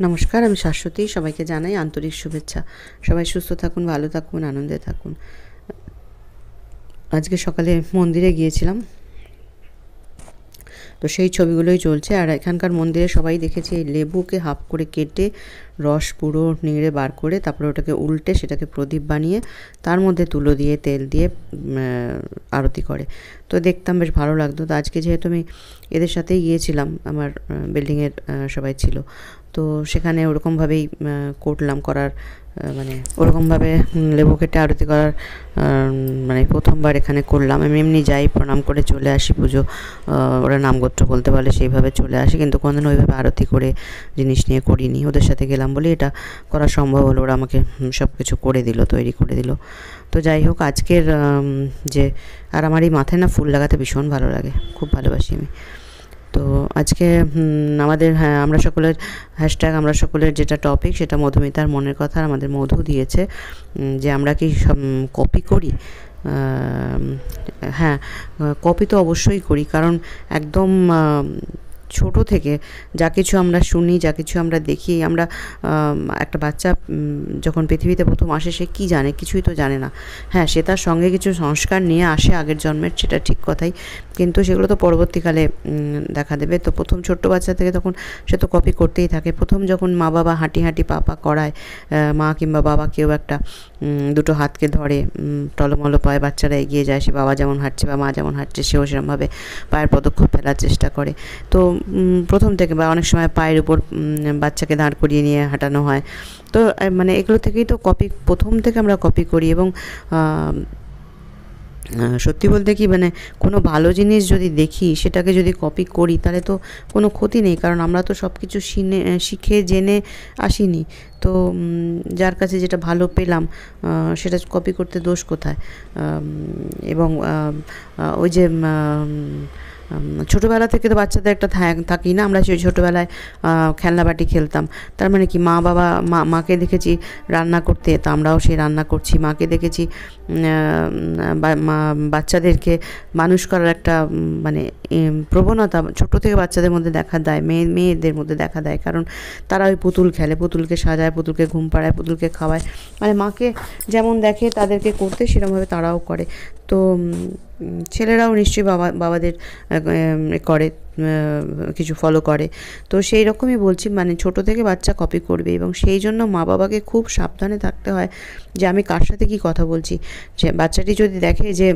নমস্কার, আমি শাশ্বতী। সবাইকে জানাই আন্তরিক শুভেচ্ছা। সবাই সুস্থ থাকুন, ভালো থাকুন, আনন্দে থাকুন। আজকে সকালে মন্দিরে গিয়েছিলাম, তো সেই ছবিগুলোই চলছে। আর এখানকার মন্দিরে সবাই দেখেছি এই লেবুকে হাফ করে কেটে রস পুরো নিংড়ে বার করে তারপরে ওটাকে উল্টে সেটাকে প্রদীপ বানিয়ে তার মধ্যে তুলো দিয়ে তেল দিয়ে আরতি করে। তো দেখতাম বেশ ভালো লাগতো। তো আজকে যেহেতু আমি এদের সাথেই গিয়েছিলাম, আমার বিল্ডিংয়ের সবাই ছিল, তো সেখানে ওরকমভাবেই করলাম। মানে ওরকমভাবে লেবু কেটে আরতি করার মানে প্রথমবার এখানে করলাম। আমি এমনি যাই, প্রণাম করে চলে আসি, পুজো ওরা নামগোত্র বলতে বলে সেইভাবে চলে আসি, কিন্তু কোনোদিন ওইভাবে আরতি করে জিনিস নিয়ে করিনি। ওদের সাথে গেলাম বলে এটা করা সম্ভব হলো। ওরা আমাকে সব কিছু করে দিল, তৈরি করে দিল। তো যাই হোক, আজকের আর আমার এই মাথায় না ফুল লাগাতে ভীষণ ভালো লাগে, খুব ভালোবাসি আমি। তো আজকে আমরা সকলের হ্যাশট্যাগ আমরা সকলের যেটা টপিক, সেটা মধুমিতার মনের কথা। আমাদের মধু দিয়েছে যে আমরা কি কপি করি। হ্যাঁ, কপি তো অবশ্যই করি, কারণ একদম ছোট থেকে যা কিছু আমরা শুনি, যা কিছু আমরা দেখি, আমরা একটা বাচ্চা যখন পৃথিবীতে প্রথম আসে সে কী জানে? কিছুই তো জানে না। হ্যাঁ, সে তার সঙ্গে কিছু সংস্কার নিয়ে আসে আগের জন্মের, সেটা ঠিক কথাই, কিন্তু সেগুলো তো পরবর্তীকালে দেখা দেবে। তো প্রথম ছোট্ট বাচ্চা থেকে তখন সে তো কপি করতেই থাকে। প্রথম যখন মা বাবা হাঁটি হাঁটি পা পা করায়, মা কিংবা বাবা কেউ একটা দুটো হাতকে ধরে টলমলো পায়ে বাচ্চারা এগিয়ে যায়, সে বাবা যেমন হাঁটছে বা মা যেমন হাঁটছে সেও সেরকমভাবে পায়ের পদক্ষেপ ফেলার চেষ্টা করে। তো প্রথম থেকে বা অনেক সময় পায়ের উপর বাচ্চাকে দাঁড় করিয়ে নিয়ে হাঁটানো হয়। তো মানে এগুলো থেকেই তো কপি, প্রথম থেকে আমরা কপি করি। এবং সত্যি বলতে কি, মানে কোনো ভালো জিনিস যদি দেখি সেটাকে যদি কপি করি তাহলে তো কোনো ক্ষতি নেই, কারণ আমরা তো সব কিছু শিখে জেনে আসিনি। তো যার কাছে যেটা ভালো পেলাম সেটা কপি করতে দোষ কোথায়? এবং ওই যে ছোটোবেলা থেকে তো বাচ্চাদের একটা থাকি না, আমরা সেই ছোটোবেলায় খেলনাবাটি খেলতাম। তার মানে কি, মাকে দেখেছি রান্না করতে, তা আমরাও সেই রান্না করছি। মাকে দেখেছি বাচ্চাদেরকে মানুষ করার একটা মানে প্রবণতা ছোটো থেকে বাচ্চাদের মধ্যে দেখা দেয়, মেয়েদের মধ্যে দেখা দেয়, কারণ তারা ওই পুতুল খেলে, পুতুলকে সাজায়, পুতুলকে ঘুম পাড়ায়, পুতুলকে খাওয়ায়। মানে মাকে যেমন দেখে তাদেরকে করতে, সেরকমভাবে তারাও করে। তো ছেলেরাও নিশ্চয়ই বাবাদের করে, কিছু ফলো করে। তো সেই রকমই বলছি, মানে ছোট থেকে বাচ্চা কপি করবে, এবং সেই জন্য মা বাবাকে খুব সাবধানে থাকতে হয় যে আমি কার সাথে কী কথা বলছি। যে বাচ্চাটি যদি দেখে যে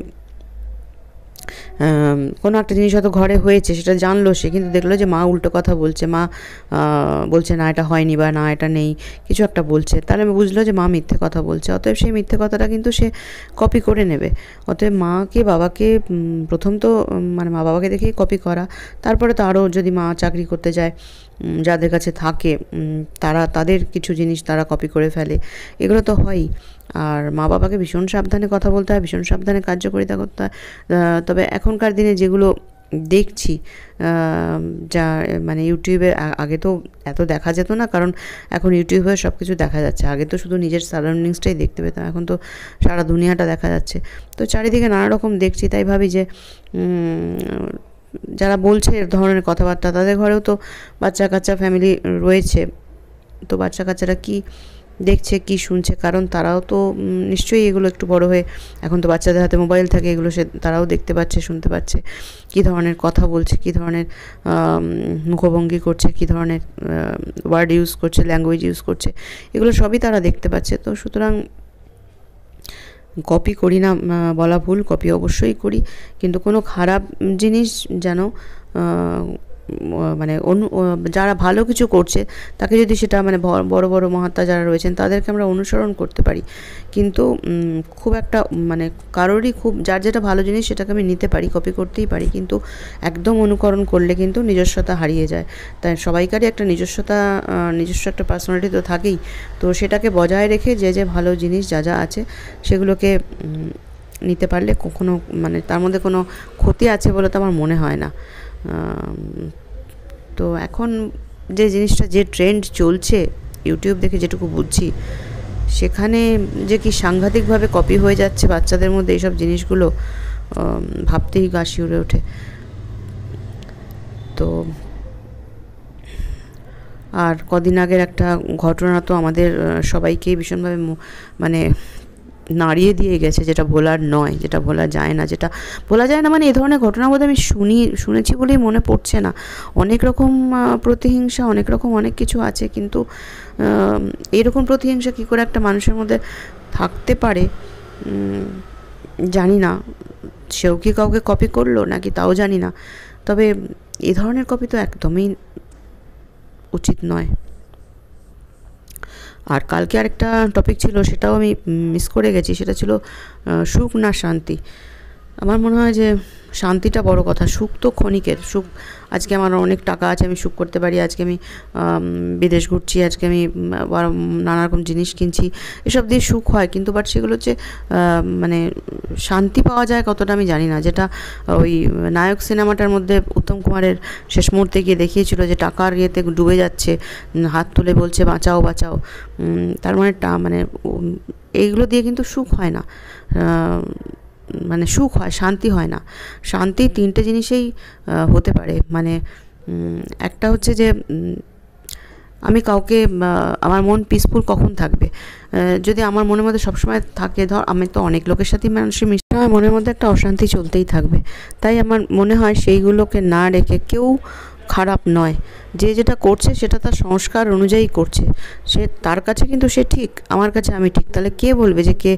কোনো একটা জিনিস হয়তো ঘরে হয়েছে, সেটা জানলো সে, কিন্তু দেখলো যে মা উল্টো কথা বলছে, মা বলছে না এটা হয়নি বা না এটা নেই, কিছু একটা বলছে, তাহলে আমি বুঝলো যে মা মিথ্যে কথা বলছে। অতএব সেই মিথ্যে কথাটা কিন্তু সে কপি করে নেবে। অতএব মাকে বাবাকে প্রথম তো মানে মা বাবাকে দেখেই কপি করা, তারপরে তো আরও যদি মা চাকরি করতে যায়, যাদের কাছে থাকে তাদের কিছু জিনিস তারা কপি করে ফেলে, এগুলো তো হয়ই। আর মা বাবাকে ভীষণ সাবধানে কথা বলতে হয়, ভীষণ সাবধানে কার্যকারিতা করতে হয়। তবে এখনকার দিনে যেগুলো দেখছি, যা মানে ইউটিউবে, আগে তো এত দেখা যেত না, কারণ এখন ইউটিউবে সব কিছু দেখা যাচ্ছে। আগে তো শুধু নিজের সারাউন্ডিংসটাই দেখতে পেতাম, এখন তো সারা দুনিয়াটা দেখা যাচ্ছে। তো চারিদিকে নানা রকম দেখছি, তাই ভাবি যে যারা বলছে এ ধরনের কথাবার্তা, তাদের ঘরেও তো বাচ্চা কাচ্চা ফ্যামিলি রয়েছে। তো বাচ্চা কাচ্চারা কী দেখছে, কি শুনছে, কারণ তারাও তো নিশ্চয়ই এগুলো একটু বড় হয়ে, এখন তো বাচ্চাদের হাতে মোবাইল থাকে, এগুলো তারাও দেখতে পাচ্ছে, শুনতে পাচ্ছে, কী ধরনের কথা বলছে, কী ধরনের মুখভঙ্গি করছে, কী ধরনের ওয়ার্ড ইউজ করছে, ল্যাঙ্গুয়েজ ইউজ করছে, এগুলো সবই তারা দেখতে পাচ্ছে। তো সুতরাং কপি করি না বলা ভুল, কপি অবশ্যই করি, কিন্তু কোনো খারাপ জিনিস যেন মানে যারা ভালো কিছু করছে তাকে যদি সেটা মানে বড় বড় মহাত্মা যারা রয়েছেন তাদেরকে আমরা অনুসরণ করতে পারি, কিন্তু খুব একটা মানে কারোরই খুব যার যেটা ভালো জিনিস সেটাকে আমি নিতে পারি, কপি করতেই পারি, কিন্তু একদম অনুকরণ করলে কিন্তু নিজস্বতা হারিয়ে যায়। তাই সবাইকারই একটা নিজস্ব একটা পার্সোনালিটি তো থাকেই। তো সেটাকে বজায় রেখে যে ভালো জিনিস যা যা আছে সেগুলোকে নিতে পারলে কখনো মানে তার মধ্যে কোনো ক্ষতি আছে বলে তো আমার মনে হয় না। তো এখন যে জিনিসটা, যে ট্রেন্ড চলছে ইউটিউব দেখে যেটুকু বুঝছি, সেখানে যে কি সাংঘাতিকভাবে কপি হয়ে যাচ্ছে বাচ্চাদের মধ্যে এইসব জিনিসগুলো, ভাবতেই গা শিউরে ওঠে। তো আর কদিন আগের একটা ঘটনা তো আমাদের সবাইকেই ভীষণভাবে মানে নাড়িয়ে দিয়ে গেছে, যেটা ভোলার নয়, যেটা ভোলা যায় না, যেটা ভোলা যায় না মানে এই ধরনের ঘটনা বোধহয় আমি শুনেছি বলেই মনে পড়ছে না। অনেক রকম প্রতিহিংসা, অনেক রকম অনেক কিছু আছে, কিন্তু এইরকম প্রতিহিংসা কী করে একটা মানুষের মধ্যে থাকতে পারে জানি না। সেও কি কাউকে কপি করলো নাকি তাও জানি না, তবে এ ধরনের কপি তো একদমই উচিত নয়। আর কালকে আরেকটা টপিক ছিল, সেটাও আমি মিস করে গেছি, সেটা ছিল সুখ না শান্তি। আমার মনে হয় যে শান্তিটা বড় কথা, সুখ তো ক্ষণিকের। সুখ, আজকে আমার অনেক টাকা আছে, আমি সুখ করতে পারি, আজকে আমি বিদেশ ঘুরছি, আজকে আমি নানা রকম জিনিস কিনছি, এসব দিয়ে সুখ হয়, কিন্তু বাট সেগুলো হচ্ছে মানে শান্তি পাওয়া যায় কতটা আমি জানি না। যেটা ওই নায়ক সিনেমাটার মধ্যে উত্তম কুমারের শেষ মুহূর্তে গিয়ে দেখিয়েছিল যে টাকার ইয়েতে ডুবে যাচ্ছে, হাত তুলে বলছে বাঁচাও বাঁচাও, তার মানে এইগুলো দিয়ে কিন্তু সুখ হয় না, মানে সুখ হয়, শান্তি হয় না। শান্তি তিনটে জিনিসেই হতে পারে, মানে একটা হচ্ছে যে আমি কাউকে, আমার মন পিসফুল কখন থাকবে, যদি আমার মনের মধ্যে সবসময় থাকে, ধর আমি তো অনেক লোকের সাথেই মানুষের মিশতে হয়, মনের মধ্যে একটা অশান্তি চলতেই থাকবে। তাই আমার মনে হয় সেইগুলোকে না রেখে, কেউ খারাপ নয়, যে যেটা করছে সেটা তার সংস্কার অনুযায়ী করছে, সে তার কাছে কিন্তু সে ঠিক, আমার কাছে আমি ঠিক, তাহলে কে বলবে যে কে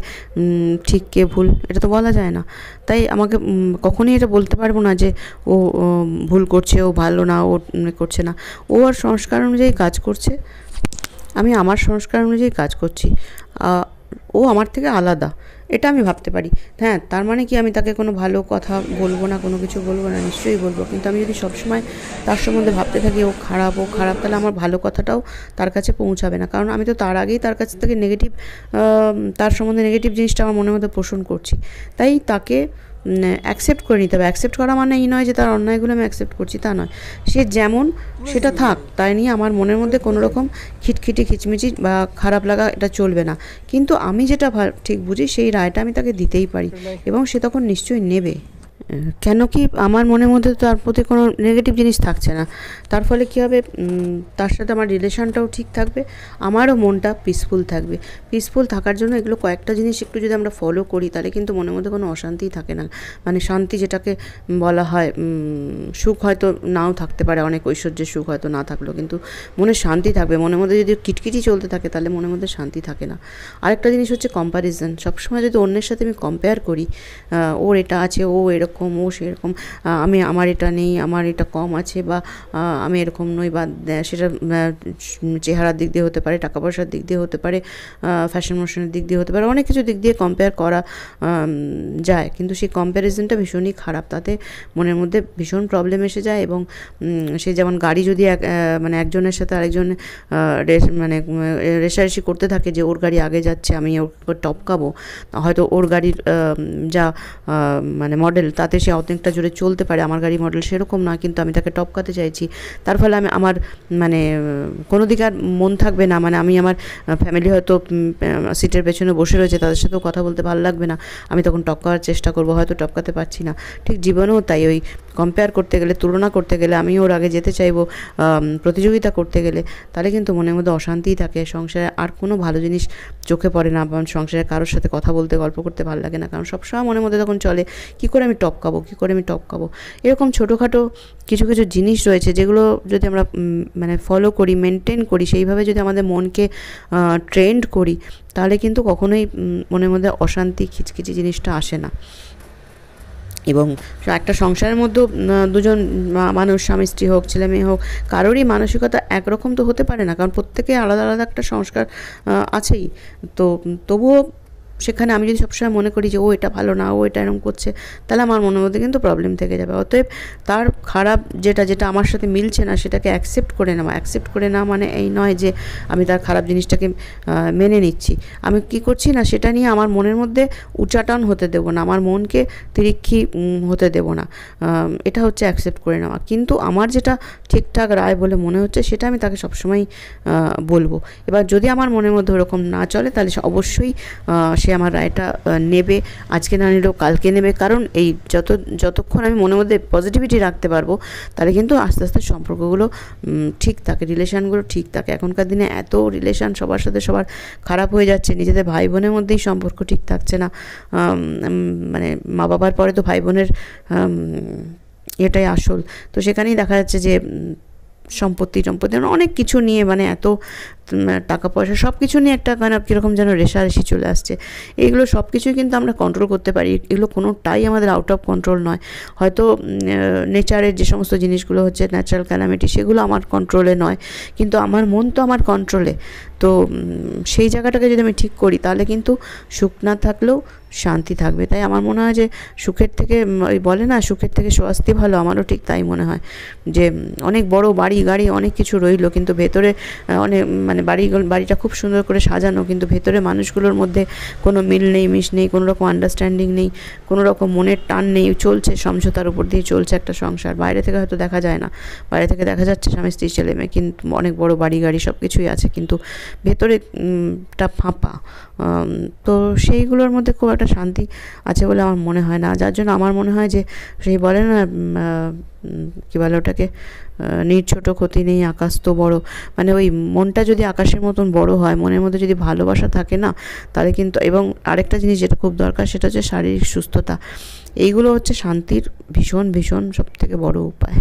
ঠিক কে ভুল, এটা তো বলা যায় না। তাই আমাকে কখনোই এটা বলতে পারবো না যে ও ভুল করছে, ও ভালো না, ও করছে না। ও আর সংস্কার অনুযায়ী কাজ করছে, আমি আমার সংস্কার অনুযায়ী কাজ করছি, ও আমার থেকে আলাদা, এটা আমি ভাবতে পারি। হ্যাঁ, তার মানে কি আমি তাকে কোনো ভালো কথা বলবো না, কোনো কিছু বলবো না? নিশ্চয়ই বলবো, কিন্তু আমি যদি সবসময় তার সম্বন্ধে ভাবতে থাকি ও খারাপ, তাহলে আমার ভালো কথাটাও তার কাছে পৌঁছাবে না, কারণ আমি তো তার আগেই তার কাছ থেকে নেগেটিভ, তার সম্বন্ধে নেগেটিভ জিনিসটা আমার মনের মধ্যে পোষণ করছি। তাই তাকে অ্যাকসেপ্ট করে নিতে হবে। অ্যাকসেপ্ট করা মানে এই নয় যে তার অন্যায়গুলো আমি অ্যাকসেপ্ট করছি, তা নয়, সে যেমন সেটা থাক, তাই নিয়ে আমার মনের মধ্যে কোনো রকম খিটখিটি খিচমিচি বা খারাপ লাগা এটা চলবে না। কিন্তু আমি যেটা ঠিক বুঝি সেই রায়টা আমি তাকে দিতেই পারি, এবং সে তখন নিশ্চয়ই নেবে। কেন কি আমার মনের মধ্যে তার প্রতি কোনো নেগেটিভ জিনিস থাকছে না, তার ফলে কী হবে, তার সাথে আমার রিলেশনটাও ঠিক থাকবে, আমারও মনটা পিসফুল থাকবে। পিসফুল থাকার জন্য এগুলো কয়েকটা জিনিস একটু যদি আমরা ফলো করি, তাহলে কিন্তু মনের মধ্যে কোনো অশান্তিই থাকে না। মানে শান্তি যেটাকে বলা হয়, সুখ হয়তো নাও থাকতে পারে, অনেক ঐশ্বর্যের সুখ হয়তো না থাকলেও, কিন্তু মনে শান্তি থাকবে। মনের মধ্যে যদি কিটকিটি চলতে থাকে, তাহলে মনের মধ্যে শান্তি থাকে না। আরেকটা জিনিস হচ্ছে কম্প্যারিজন। সবসময় যদি অন্যের সাথে আমি কম্পেয়ার করি, ওর এটা আছে, ও এরকম, ও সেরকম, আমার এটা নেই, আমার এটা কম আছে, বা আমি এরকম নই, বা সেটা চেহারার দিক দিয়ে হতে পারে, টাকা পয়সার দিক দিয়ে হতে পারে, ফ্যাশন মোশনের দিক দিয়ে হতে পারে, অনেক কিছু দিক দিয়ে কম্পেয়ার করা যায়, কিন্তু সেই কম্প্যারিজনটা ভীষণই খারাপ। তাতে মনের মধ্যে ভীষণ প্রবলেম এসে যায়, এবং সে যেমন গাড়ি যদি মানে একজনের সাথে আরেকজন মানে রেষারেষি করতে থাকে যে ওর গাড়ি আগে যাচ্ছে, আমি ওর টপকাবো, হয়তো ওর গাড়ির যা মানে মডেল, তাতে সে অনেকটা জোরে চলতে পারে, আমার গাড়ি মডেল সেরকম নয়, কিন্তু আমি তাকে টপকাতে চাইছি, তার ফলে আমার মানে কোনো দিকে আর মন থাকবে না। মানে আমি আমার ফ্যামিলি হয়তো সিটের পেছনে বসে রয়েছে, তাদের সাথেও কথা বলতে ভালো লাগবে না, আমি তখন টপকাওয়ার চেষ্টা করবো, হয়তো টপকাতে পারছি না। ঠিক জীবনেও তাই, ওই কম্পেয়ার করতে গেলে, তুলনা করতে গেলে, আমি ওর আগে যেতে চাইবো, প্রতিযোগিতা করতে গেলে, তাহলে কিন্তু মনের মধ্যে অশান্তিই থাকে, সংসারে আর কোনো ভালো জিনিস চোখে পড়ে না, বা সংসারে কারোর সাথে কথা বলতে, গল্প করতে ভালো লাগে না, কারণ সবসময় মনের মধ্যে তখন চলে কী করে আমি টপকাবো, কী করে আমি টপকাবো। এরকম ছোটোখাটো কিছু কিছু জিনিস রয়েছে, যেগুলো যদি আমরা মানে ফলো করি, মেনটেন করি, সেইভাবে যদি আমাদের মনকে ট্রেন্ড করি, তাহলে কিন্তু কখনোই মনের মধ্যে অশান্তি, খিচখিচি জিনিসটা আসে না। এবং একটা সংসারের মধ্যেও দুজন মানুষ, স্বামী স্ত্রী হোক, ছেলে মেয়ে হোক, কারোরই মানসিকতা একরকম তো হতে পারে না, কারণ প্রত্যেকে আলাদা আলাদা একটা সংস্কার আছেই। তো তবুও সেখানে আমি যদি সবসময় মনে করি যে ও এটা ভালো না, ও এটা এরকম করছে, তাহলে আমার মনের মধ্যে কিন্তু প্রবলেম থেকে যাবে। অতএব তার খারাপ যেটা আমার সাথে মিলছে না, সেটাকে অ্যাকসেপ্ট করে নেওয়া। অ্যাকসেপ্ট করে নেওয়া মানে এই নয় যে আমি তার খারাপ জিনিসটাকে মেনে নিচ্ছি, আমি কি করছি না সেটা নিয়ে আমার মনের মধ্যে উচ্চাটন হতে দেবো না, আমার মনকে তিরিক্ষি হতে দেবো না, এটা হচ্ছে অ্যাকসেপ্ট করে নেওয়া। কিন্তু আমার যেটা ঠিকঠাক রায় বলে মনে হচ্ছে, সেটা আমি তাকে সবসময় বলবো। এবার যদি আমার মনের মধ্যে ওরকম না চলে, তাহলে অবশ্যই সে আমার রায়টা নেবে, আজকে না নিলেও কালকে নেবে। কারণ এই যতক্ষণ আমি মনের মধ্যে পজিটিভিটি রাখতে পারবো, তাহলে কিন্তু আস্তে আস্তে সম্পর্কগুলো ঠিক থাকে, রিলেশানগুলো ঠিক থাকে। এখনকার দিনে এত রিলেশান সবার সাথে সবার খারাপ হয়ে যাচ্ছে, নিজেদের ভাই বোনের মধ্যেই সম্পর্ক ঠিক থাকছে না। মানে মা বাবার পরে তো ভাই বোনের এটাই আসল। তো সেখানেই দেখা যাচ্ছে যে সম্পত্তি অনেক কিছু নিয়ে, মানে এত টাকা পয়সা সব কিছু নিয়ে একটা মানে কীরকম যেন রেষারেষি চলে আসছে। এইগুলো সব কিছুই কিন্তু আমরা কন্ট্রোল করতে পারি, এগুলো কোনোটাই আমাদের আউট অফ কন্ট্রোল নয়। হয়তো নেচারের যে সমস্ত জিনিসগুলো হচ্ছে ন্যাচারাল ক্যালামিটি, সেগুলো আমার কন্ট্রোলে নয়, কিন্তু আমার মন তো আমার কন্ট্রোলে। তো সেই জায়গাটাকে যদি আমি ঠিক করি, তাহলে কিন্তু সুখ না থাকলেও শান্তি থাকবে। তাই আমার মনে হয় যে সুখের থেকে, ওই বলে না সুখের থেকে স্বস্তি ভালো, আমারও ঠিক তাই মনে হয়। যে অনেক বড় বাড়ি গাড়ি অনেক কিছু রইলো, কিন্তু ভেতরে অনেক মানে বাড়িটা খুব সুন্দর করে সাজানো, কিন্তু ভেতরে মানুষগুলোর মধ্যে কোনো মিল নেই, মিশ নেই, কোনো রকম আন্ডারস্ট্যান্ডিং নেই, কোনো রকম মনের টান নেই, চলছে সমঝোতার উপর দিয়ে চলছে একটা সংসার। বাইরে থেকে হয়তো দেখা যায় না, বাইরে থেকে দেখা যাচ্ছে স্বামী স্ত্রী ছেলে মেয়ে, কিন্তু অনেক বড় বাড়ি গাড়ি সব কিছুই আছে, কিন্তু ভেতরে টা ফাঁপা। তো সেইগুলোর মধ্যে খুব একটা শান্তি আছে বলে আমার মনে হয় না। যার জন্য আমার মনে হয় যে সেই বলে না কী বলে ওটাকে, নির ছোট ক্ষতি নেই আকাশ তো বড়। মানে ওই মনটা যদি আকাশের মতন বড় হয়, মনের মধ্যে যদি ভালোবাসা থাকে না, তাহলে কিন্তু, এবং আরেকটা জিনিস যেটা খুব দরকার, সেটা হচ্ছে শারীরিক সুস্থতা। এইগুলো হচ্ছে শান্তির ভীষণ ভীষণ সবথেকে বড় উপায়।